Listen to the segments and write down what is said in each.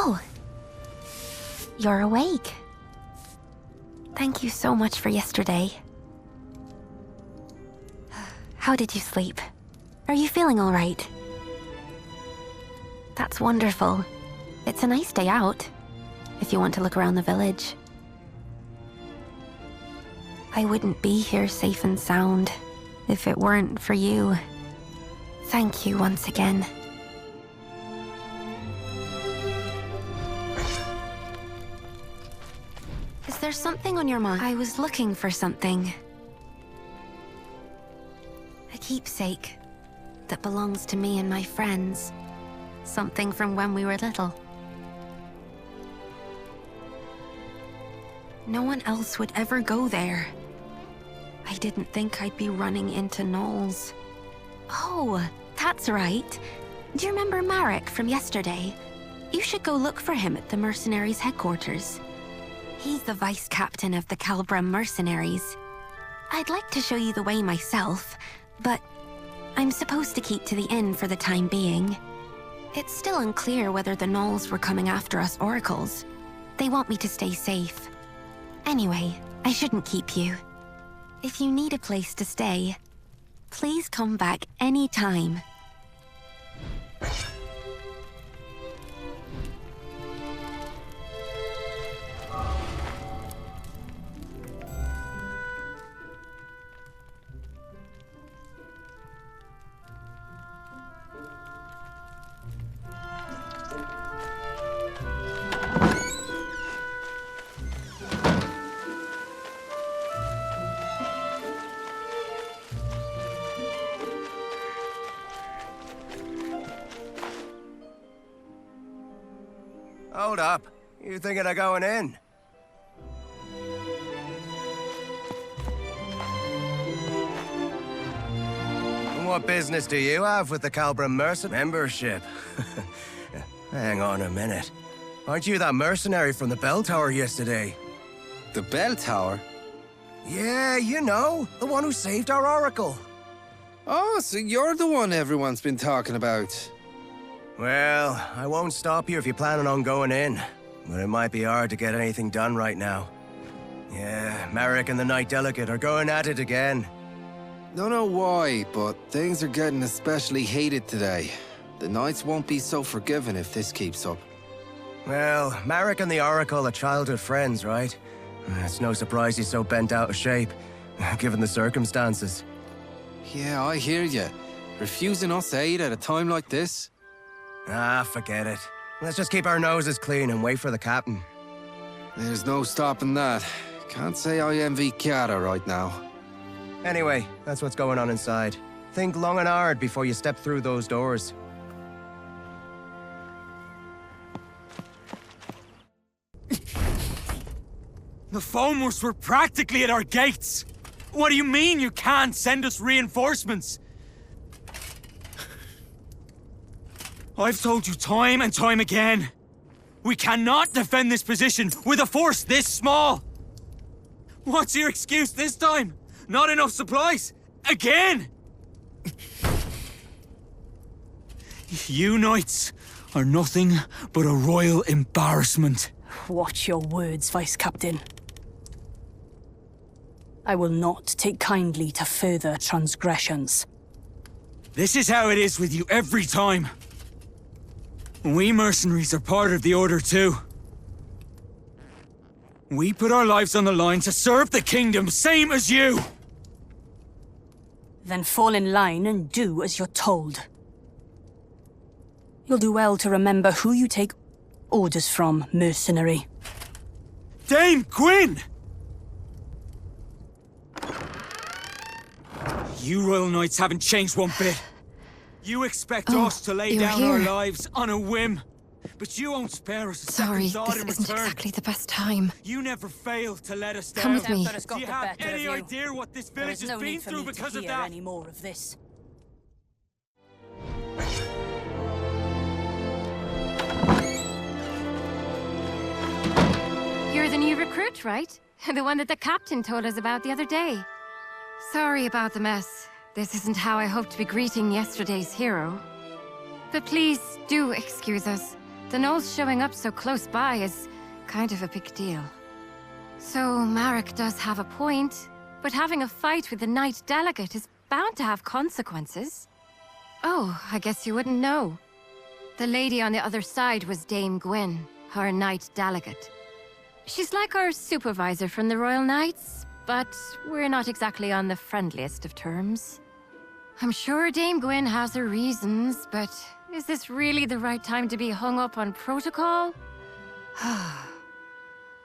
Oh. You're awake. Thank you so much for yesterday. How did you sleep? Are you feeling all right? That's wonderful. It's a nice day out, if you want to look around the village. I wouldn't be here safe and sound if it weren't for you. Thank you once again. Is there something on your mind? I was looking for something. A keepsake that belongs to me and my friends. Something from when we were little. No one else would ever go there. I didn't think I'd be running into gnolls. Oh, that's right. Do you remember Marek from yesterday? You should go look for him at the mercenaries' headquarters. He's the vice captain of the Calbram mercenaries. I'd like to show you the way myself, but I'm supposed to keep to the inn for the time being. It's still unclear whether the gnolls were coming after us oracles. They want me to stay safe. Anyway, I shouldn't keep you. If you need a place to stay, please come back anytime. Hold up. You thinking of going in? What business do you have with the Calbram membership? Hang on a minute. Aren't you that mercenary from the bell tower yesterday? The bell tower? Yeah, you know, the one who saved our oracle. Oh, so you're the one everyone's been talking about. Well, I won't stop you if you're planning on going in, but it might be hard to get anything done right now. Yeah, Marek and the Knight Delegate are going at it again. Don't know why, but things are getting especially heated today. The Knights won't be so forgiving if this keeps up. Well, Marek and the Oracle are childhood friends, right? It's no surprise he's so bent out of shape, given the circumstances. Yeah, I hear you. Refusing us aid at a time like this? Ah, forget it. Let's just keep our noses clean and wait for the captain. There's no stopping that. Can't say I envy Chiara right now. Anyway, that's what's going on inside. Think long and hard before you step through those doors. The Foamers were practically at our gates. What do you mean you can't send us reinforcements? I've told you time and time again. We cannot defend this position with a force this small. What's your excuse this time? Not enough supplies? Again? You knights are nothing but a royal embarrassment. Watch your words, Vice Captain. I will not take kindly to further transgressions. This is how it is with you every time. We mercenaries are part of the Order too. We put our lives on the line to serve the kingdom, same as you! Then fall in line and do as you're told. You'll do well to remember who you take orders from, mercenary. Dame Gwyn! You Royal Knights haven't changed one bit. You expect us to lay down our lives on a whim, but you won't spare us a second thought in return. Sorry, this isn't exactly the best time. You never fail to let us down. Come with me. Do you have any idea what this village has been through because of that? Any more of this. You're the new recruit, right? The one that the captain told us about the other day. Sorry about the mess. This isn't how I hoped to be greeting yesterday's hero. But please do excuse us. The gnolls showing up so close by is kind of a big deal. So Marek does have a point, but having a fight with the Knight Delegate is bound to have consequences. Oh, I guess you wouldn't know. The lady on the other side was Dame Gwyn, our Knight Delegate. She's like our supervisor from the Royal Knights, but we're not exactly on the friendliest of terms. I'm sure Dame Gwyn has her reasons, but is this really the right time to be hung up on protocol?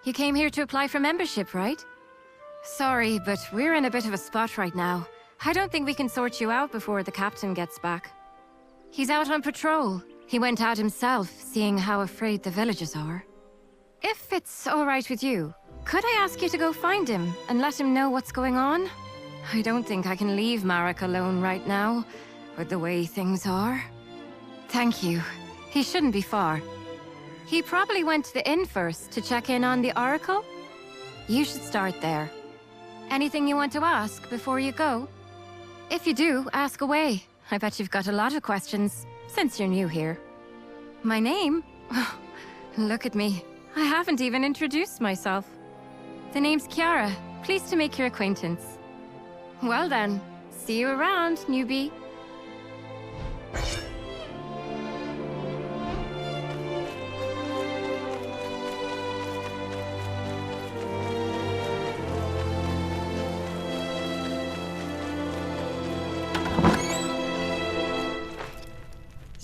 You came here to apply for membership, right? Sorry, but we're in a bit of a spot right now. I don't think we can sort you out before the captain gets back. He's out on patrol. He went out himself, seeing how afraid the villagers are. If it's all right with you, could I ask you to go find him and let him know what's going on? I don't think I can leave Marek alone right now, with the way things are. Thank you. He shouldn't be far. He probably went to the inn first to check in on the Oracle. You should start there. Anything you want to ask before you go? If you do, ask away. I bet you've got a lot of questions, since you're new here. My name? Look at me. I haven't even introduced myself. The name's Kiara. Pleased to make your acquaintance. Well then, see you around, newbie.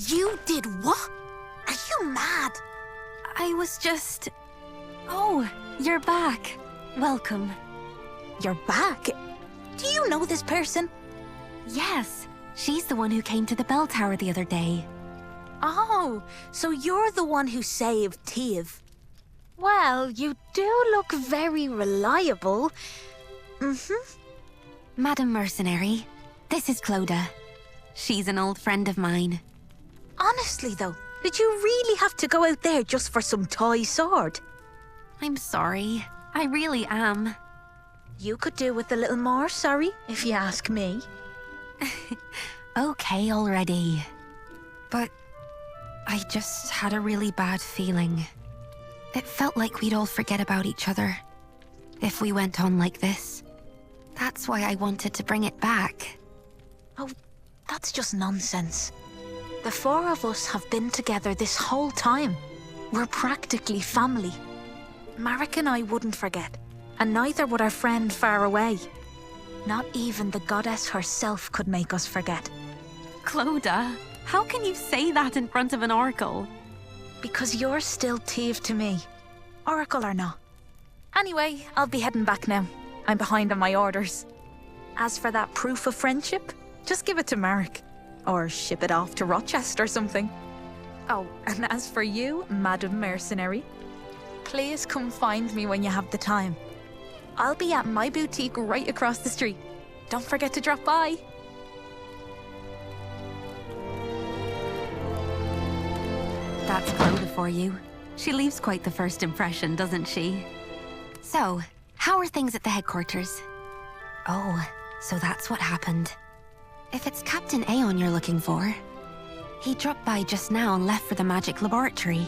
You did what? Are you mad? I was just... Oh, you're back. Welcome. You're back? Do you know this person? Yes, she's the one who came to the bell tower the other day. Oh, so you're the one who saved Teve. Well, you do look very reliable. Madam Mercenary, this is Clodagh. She's an old friend of mine. Honestly, though, did you really have to go out there just for some toy sword? I'm sorry. I really am. You could do with a little more, sorry, if you ask me. Okay already. But I just had a really bad feeling. It felt like we'd all forget about each other if we went on like this. That's why I wanted to bring it back. Oh, that's just nonsense. The four of us have been together this whole time. We're practically family. Marek and I wouldn't forget, and neither would our friend far away. Not even the goddess herself could make us forget. Clodagh, how can you say that in front of an oracle? Because you're still Teve to me, oracle or not. Anyway, I'll be heading back now. I'm behind on my orders. As for that proof of friendship, just give it to Marek. Or ship it off to Rochester or something. Oh, and as for you, Madam Mercenary, please come find me when you have the time. I'll be at my boutique right across the street. Don't forget to drop by. That's Clodagh for you. She leaves quite the first impression, doesn't she? So, how are things at the headquarters? Oh, so that's what happened. If it's Captain Aeon you're looking for, he dropped by just now and left for the magic laboratory.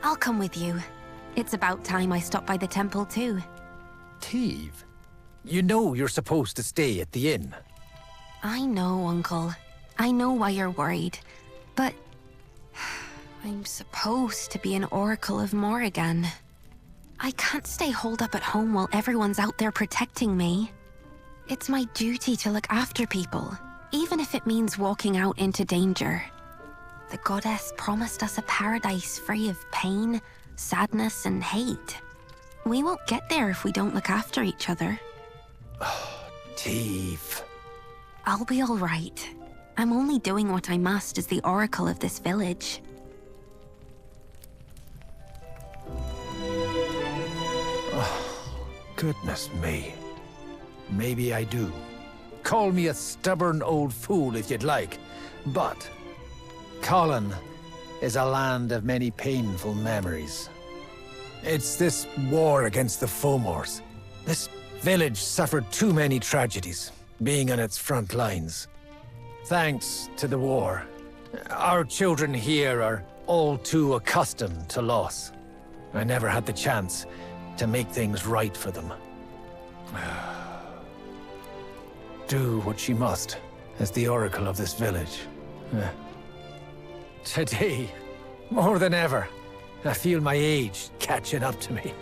I'll come with you. It's about time I stopped by the temple too. Teve, you know you're supposed to stay at the inn. I know, Uncle. I know why you're worried. But I'm supposed to be an Oracle of Morrigan. I can't stay holed up at home while everyone's out there protecting me. It's my duty to look after people, even if it means walking out into danger. The goddess promised us a paradise free of pain, sadness, and hate. We won't get there if we don't look after each other. Teve. I'll be all right. I'm only doing what I must as the oracle of this village. Goodness me. Maybe I do. Call me a stubborn old fool if you'd like, but Colin is a land of many painful memories. It's this war against the Fomors. This village suffered too many tragedies, being on its front lines. Thanks to the war, Our children here are all too accustomed to loss. I never had the chance to make things right for them. Do what she must as the oracle of this village. Today, more than ever, I feel my age catching up to me.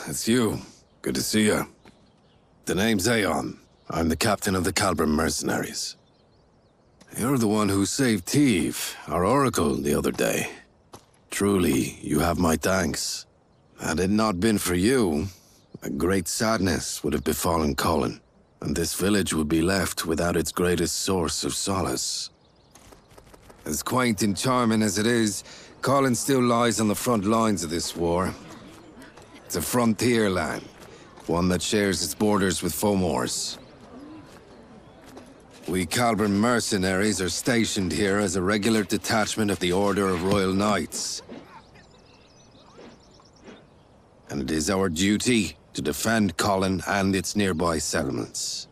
It's you. Good to see you. The name's Aeon. I'm the captain of the Calbrim mercenaries. You're the one who saved Teve, our oracle, the other day. Truly, you have my thanks. Had it not been for you, a great sadness would have befallen Colin, and this village would be left without its greatest source of solace. As quaint and charming as it is, Colin still lies on the front lines of this war. It's a frontier land, one that shares its borders with Fomor's. We Calbrim mercenaries are stationed here as a regular detachment of the Order of Royal Knights. And it is our duty to defend Colin and its nearby settlements.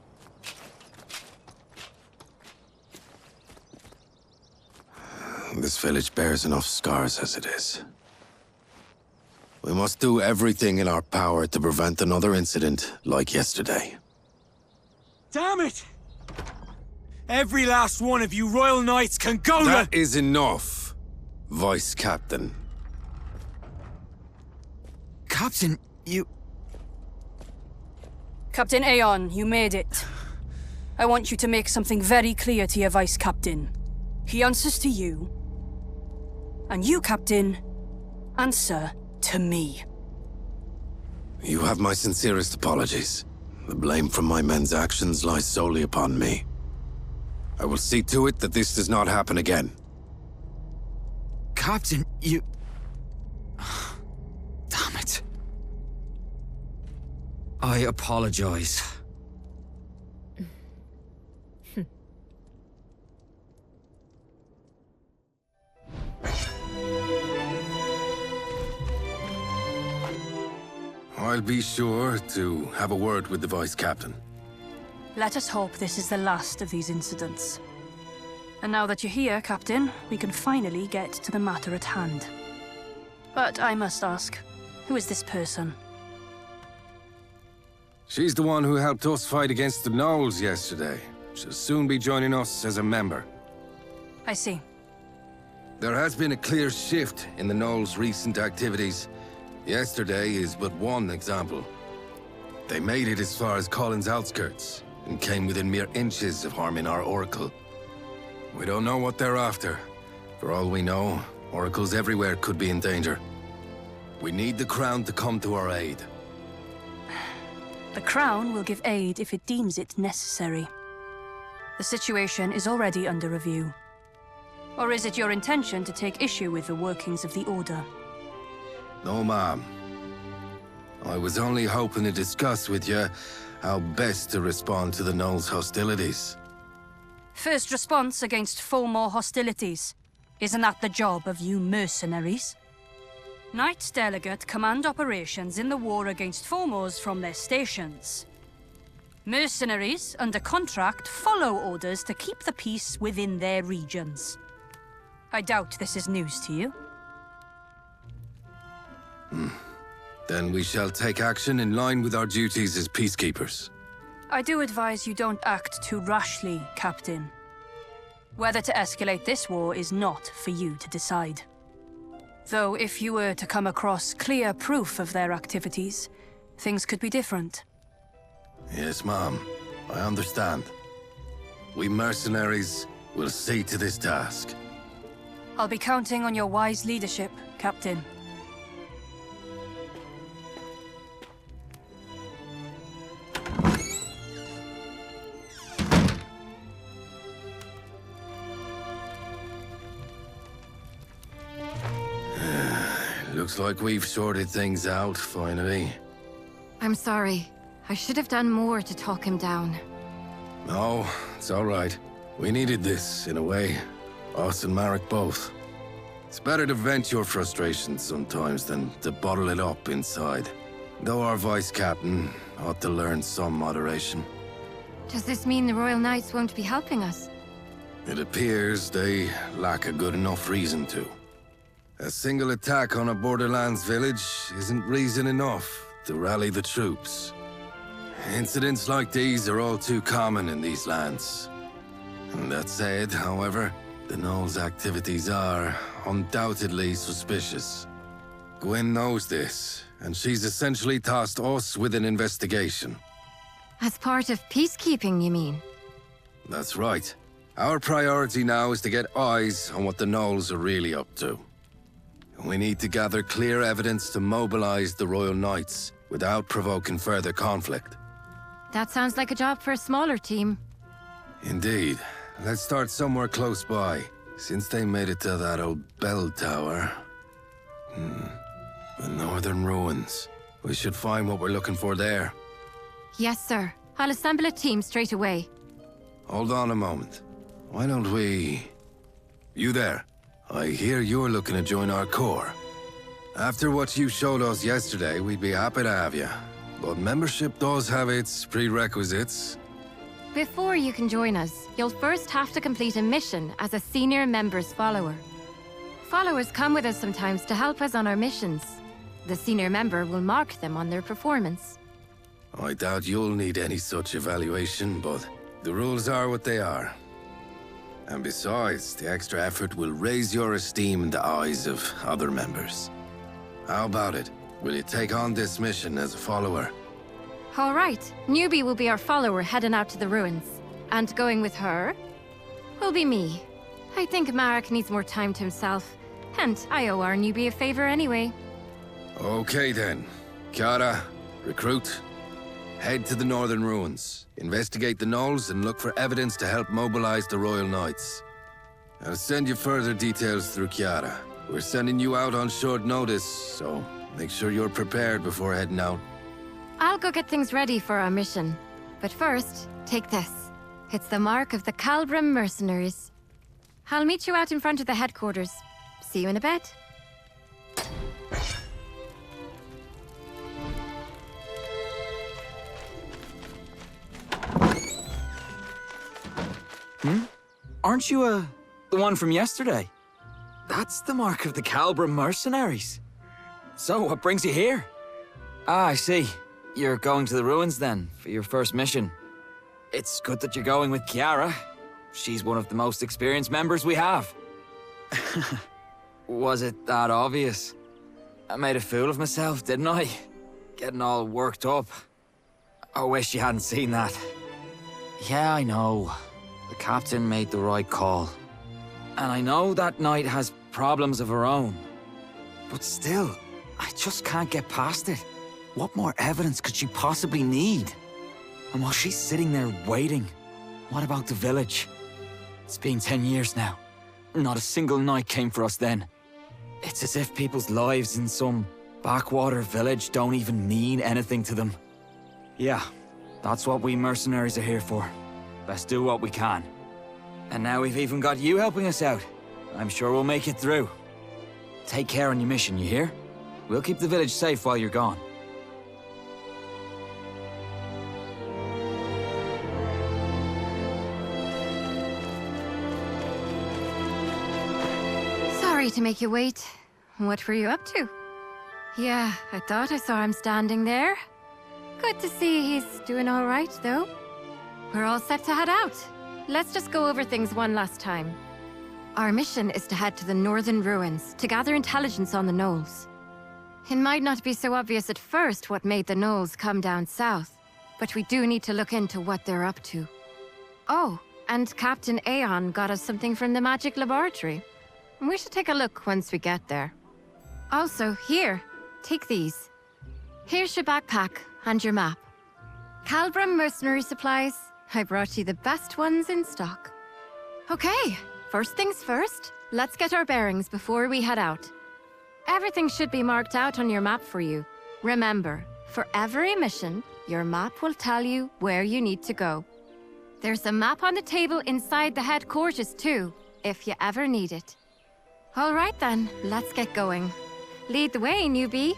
This village bears enough scars as it is. We must do everything in our power to prevent another incident like yesterday. Damn it! Every last one of you Royal Knights can go That is enough, Vice Captain. Captain, you... Captain Aeon, you made it. I want you to make something very clear to your Vice Captain. He answers to you. And you, Captain, answer to me. You have my sincerest apologies. The blame for my men's actions lies solely upon me. I will see to it that this does not happen again. Captain, you... Damn it. I apologize. I'll be sure to have a word with the Vice Captain. Let us hope this is the last of these incidents. And now that you're here, Captain, we can finally get to the matter at hand. But I must ask, who is this person? She's the one who helped us fight against the Gnolls yesterday. She'll soon be joining us as a member. I see. There has been a clear shift in the Gnolls' recent activities. Yesterday is but one example. They made it as far as Colin's outskirts, and came within mere inches of harming our Oracle. We don't know what they're after. For all we know, Oracles everywhere could be in danger. We need the Crown to come to our aid. The Crown will give aid if it deems it necessary. The situation is already under review. Or is it your intention to take issue with the workings of the Order? No, ma'am. I was only hoping to discuss with you how best to respond to the Gnolls' hostilities. First response against Fomor hostilities. Isn't that the job of you mercenaries? Knights Delegate command operations in the war against Fomors from their stations. Mercenaries, under contract, follow orders to keep the peace within their regions. I doubt this is news to you. Then we shall take action in line with our duties as peacekeepers. I do advise you don't act too rashly, Captain. Whether to escalate this war is not for you to decide. Though if you were to come across clear proof of their activities, things could be different. Yes, Mom. I understand. We mercenaries will see to this task. I'll be counting on your wise leadership, Captain. Looks like we've sorted things out, finally. I'm sorry. I should have done more to talk him down. No, it's all right. We needed this, in a way. Us and Marek both. It's better to vent your frustrations sometimes than to bottle it up inside. Though our vice captain ought to learn some moderation. Does this mean the Royal Knights won't be helping us? It appears they lack a good enough reason to. A single attack on a Borderlands village isn't reason enough to rally the troops. Incidents like these are all too common in these lands. And that said, however, the Gnoll's activities are undoubtedly suspicious. Gwyn knows this, and she's essentially tasked us with an investigation. As part of peacekeeping, you mean? That's right. Our priority now is to get eyes on what the Gnolls are really up to. We need to gather clear evidence to mobilize the Royal Knights without provoking further conflict. That sounds like a job for a smaller team. Indeed. Let's start somewhere close by, since they made it to that old bell tower. The northern ruins. We should find what we're looking for there. Yes, sir. I'll assemble a team straight away. Hold on a moment. Why don't we... You there. I hear you're looking to join our corps. After what you showed us yesterday, we'd be happy to have you. But membership does have its prerequisites. Before you can join us, you'll first have to complete a mission as a senior member's follower. Followers come with us sometimes to help us on our missions. The senior member will mark them on their performance. I doubt you'll need any such evaluation, but the rules are what they are. And besides, the extra effort will raise your esteem in the eyes of other members. How about it? Will you take on this mission as a follower? All right. Newbie will be our follower heading out to the ruins. And going with her will be me. I think Marek needs more time to himself. And I owe our newbie a favor anyway. Okay then. Kiara, recruit. Head to the northern ruins. Investigate the Gnolls and look for evidence to help mobilize the Royal Knights. I'll send you further details through Kiara. We're sending you out on short notice, so make sure you're prepared before heading out. I'll go get things ready for our mission. But first, take this. It's the mark of the Calbrim mercenaries. I'll meet you out in front of the headquarters. See you in a bit. Aren't you, the one from yesterday? That's the mark of the Calbrim mercenaries. So, what brings you here? Ah, I see. You're going to the ruins then, for your first mission. It's good that you're going with Kiara. She's one of the most experienced members we have. Was it that obvious? I made a fool of myself, didn't I? Getting all worked up. I wish you hadn't seen that. Yeah, I know. The captain made the right call. And I know that knight has problems of her own. But still, I just can't get past it. What more evidence could she possibly need? And while she's sitting there waiting, what about the village? It's been 10 years now. Not a single knight came for us then. It's as if people's lives in some backwater village don't even mean anything to them. Yeah, that's what we mercenaries are here for. Best do what we can. And now we've even got you helping us out. I'm sure we'll make it through. Take care on your mission, you hear? We'll keep the village safe while you're gone. Sorry to make you wait. What were you up to? Yeah, I thought I saw him standing there. Good to see he's doing all right, though. We're all set to head out. Let's just go over things one last time. Our mission is to head to the northern ruins to gather intelligence on the gnolls. It might not be so obvious at first what made the gnolls come down south, but we do need to look into what they're up to. Oh, and Captain Aeon got us something from the magic laboratory. We should take a look once we get there. Also, here, take these. Here's your backpack and your map. Calbram mercenary supplies. I brought you the best ones in stock. Okay, first things first, let's get our bearings before we head out. Everything should be marked out on your map for you. Remember, for every mission, your map will tell you where you need to go. There's a map on the table inside the headquarters too, if you ever need it. All right then, let's get going. Lead the way, newbie.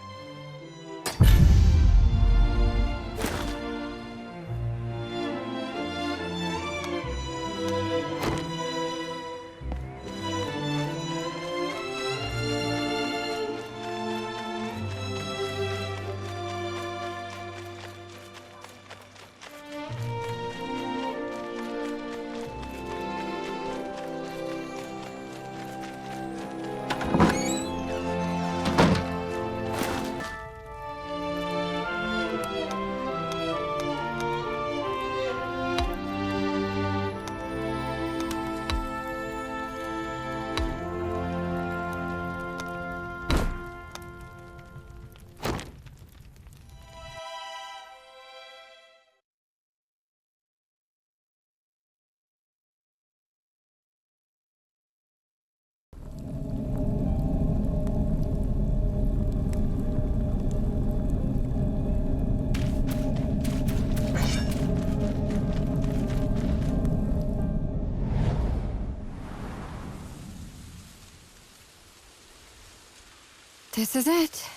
This is it.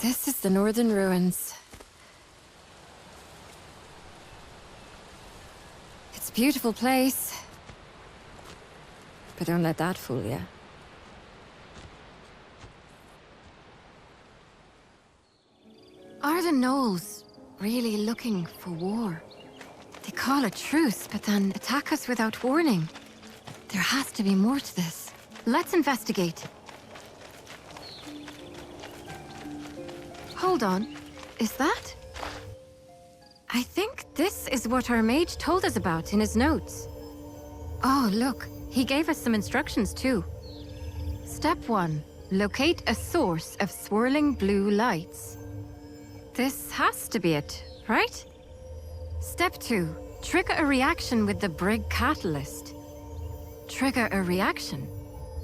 This is the northern ruins. It's a beautiful place. But don't let that fool you. Are the gnolls really looking for war? They call a truce, but then attack us without warning. There has to be more to this. Let's investigate. Hold on. Is that? I think this is what our mage told us about in his notes. Oh, look. He gave us some instructions, too. Step 1. Locate a source of swirling blue lights. This has to be it, right? Step 2. Trigger a reaction with the Brig catalyst. Trigger a reaction?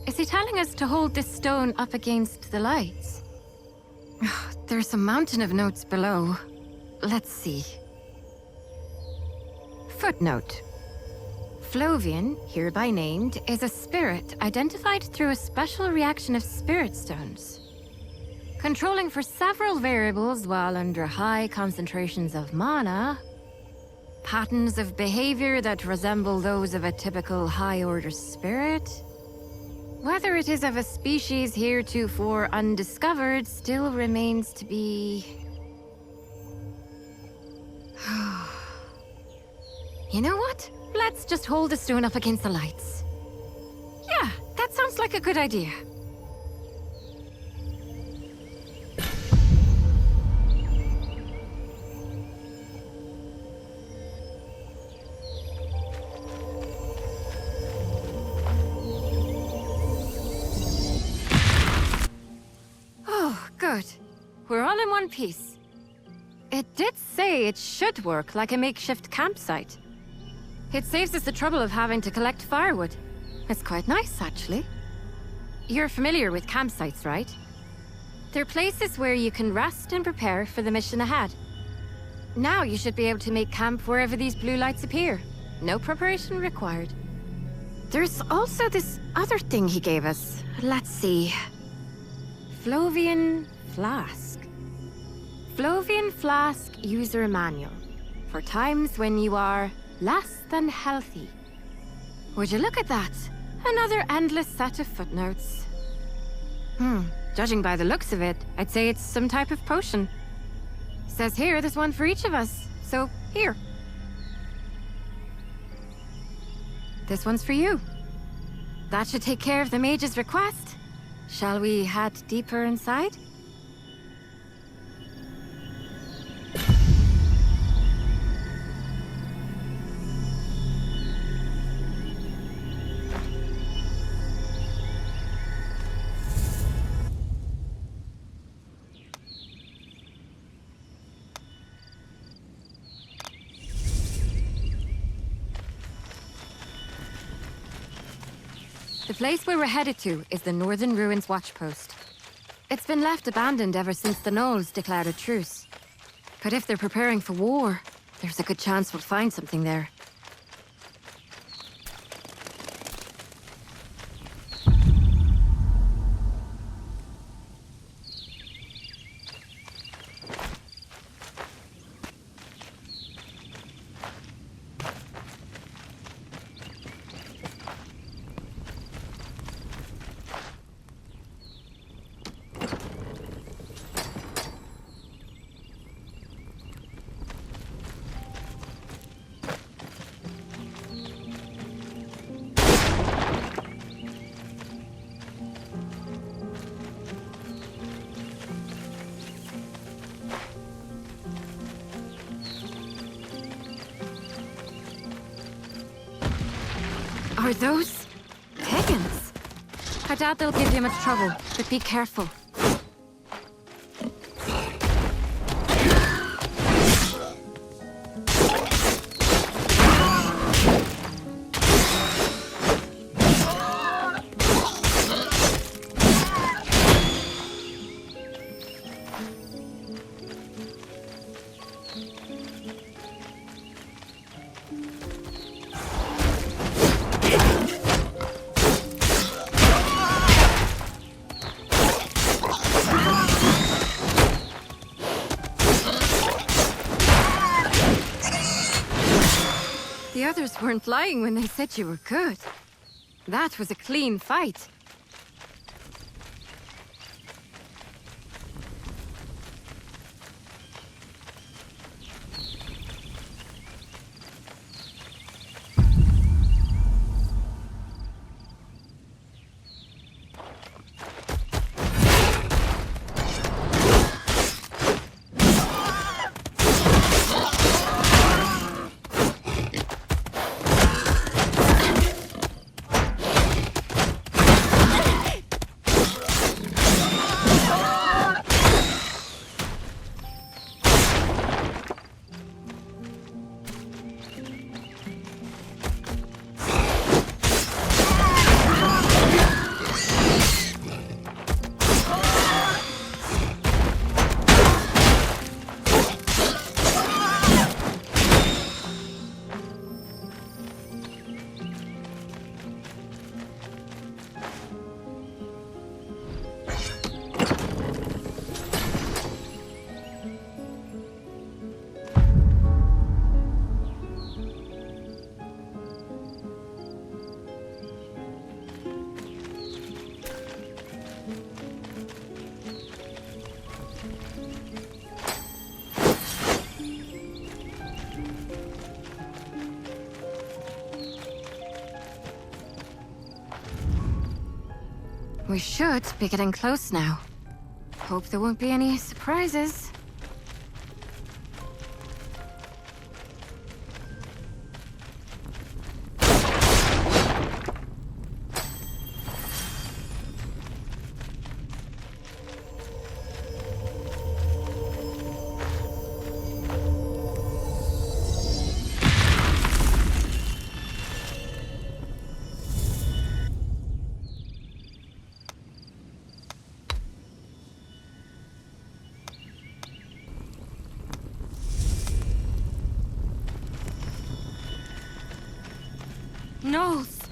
Is he telling us to hold this stone up against the lights? There's a mountain of notes below. Let's see. Footnote. Flovian, hereby named, is a spirit identified through a special reaction of spirit stones. Controlling for several variables while under high concentrations of mana. Patterns of behavior that resemble those of a typical high-order spirit. Whether it is of a species heretofore undiscovered still remains to be... You know what? Let's just hold the stone up against the lights. Yeah, that sounds like a good idea. Good. We're all in one piece. It did say it should work like a makeshift campsite. It saves us the trouble of having to collect firewood. It's quite nice, actually. You're familiar with campsites, right? They're places where you can rest and prepare for the mission ahead. Now you should be able to make camp wherever these blue lights appear. No preparation required. There's also this other thing he gave us. Let's see. Flovian Flask. Flovian Flask User Manual. For times when you are less than healthy. Would you look at that? Another endless set of footnotes. Judging by the looks of it, I'd say it's some type of potion. Says here there's one for each of us. So, here. This one's for you. That should take care of the mage's request. Shall we head deeper inside? The place where we're headed to is the Northern Ruins Watchpost. It's been left abandoned ever since the Gnolls declared a truce. But if they're preparing for war, there's a good chance we'll find something there. Are those pagans? I doubt they'll give you much trouble, but be careful. The others weren't lying when they said you were good. That was a clean fight. We should be getting close now. Hope there won't be any surprises. Gnolls!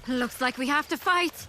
Looks like we have to fight.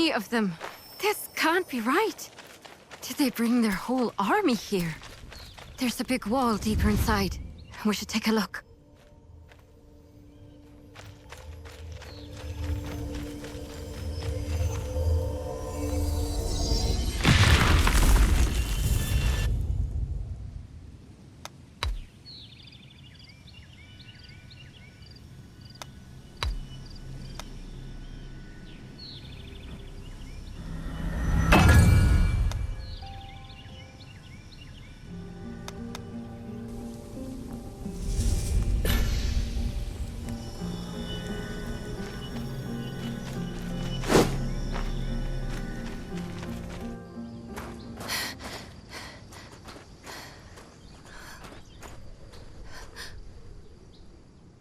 many of them. This can't be right. Did they bring their whole army here? There's a big wall deeper inside. We should take a look.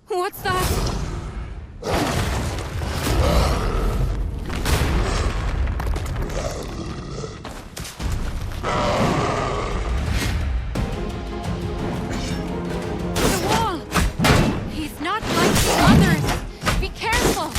What's that? The wall! He's not like the others! Be careful!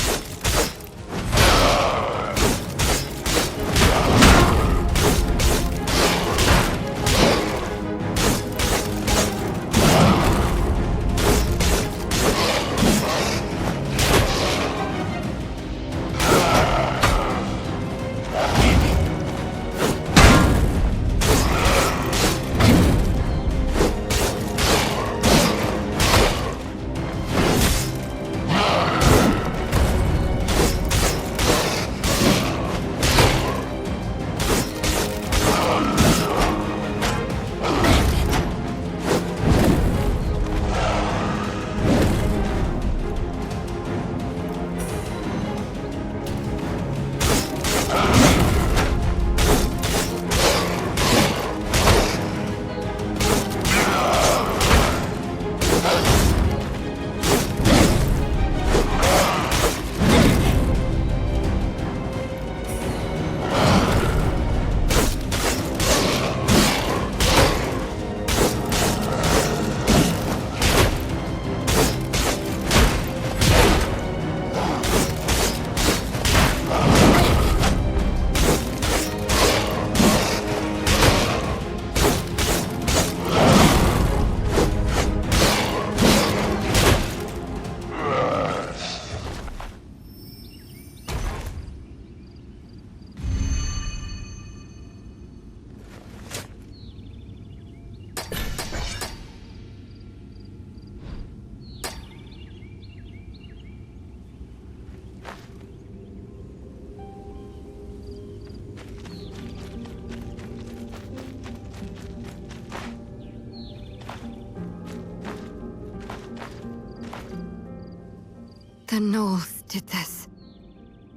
The Gnolls did this.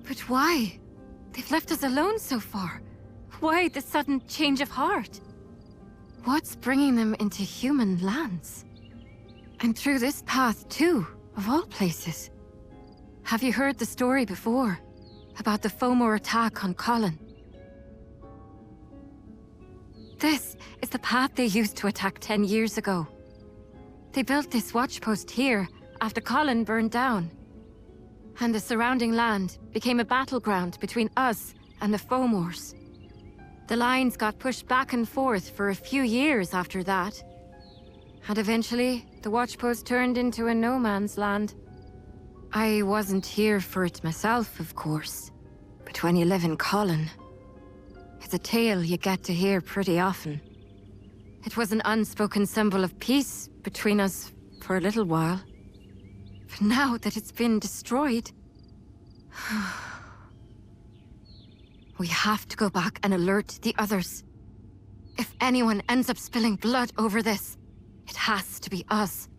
But why? They've left us alone so far. Why the sudden change of heart? What's bringing them into human lands? And through this path too, of all places. Have you heard the story before? About the Fomor attack on Colin? This is the path they used to attack 10 years ago. They built this watchpost here after Colin burned down. And the surrounding land became a battleground between us and the Fomors. The lines got pushed back and forth for a few years after that. And eventually, the watchpost turned into a no-man's land. I wasn't here for it myself, of course. But when you live in Colin, it's a tale you get to hear pretty often. It was an unspoken symbol of peace between us for a little while. But now that it's been destroyed... we have to go back and alert the others. If anyone ends up spilling blood over this, it has to be us.